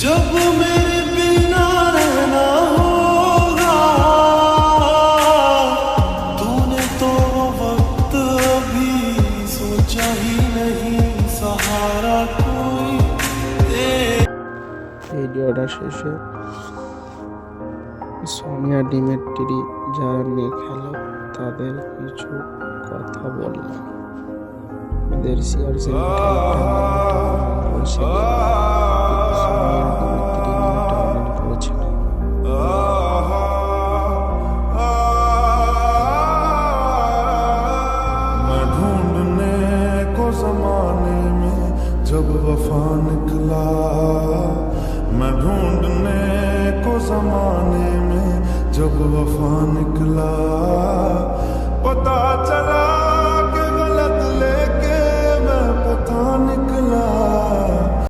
जब मेरे बिना रहना होगा, तूने तो वक्त अभी सोचा ही नहीं, सहारा कोई ভিডিওটা শেষে সোনিয়া ডিমেট্রি যারা নিয়ে খেলো তাদের কিছু কথা বললাম। এদের শেয়ার করেছিল। मैं ढूंढने को जमाने में जब वफा निकला, मैं ढूंढने को जमाने में जब वफा निकला, पता चला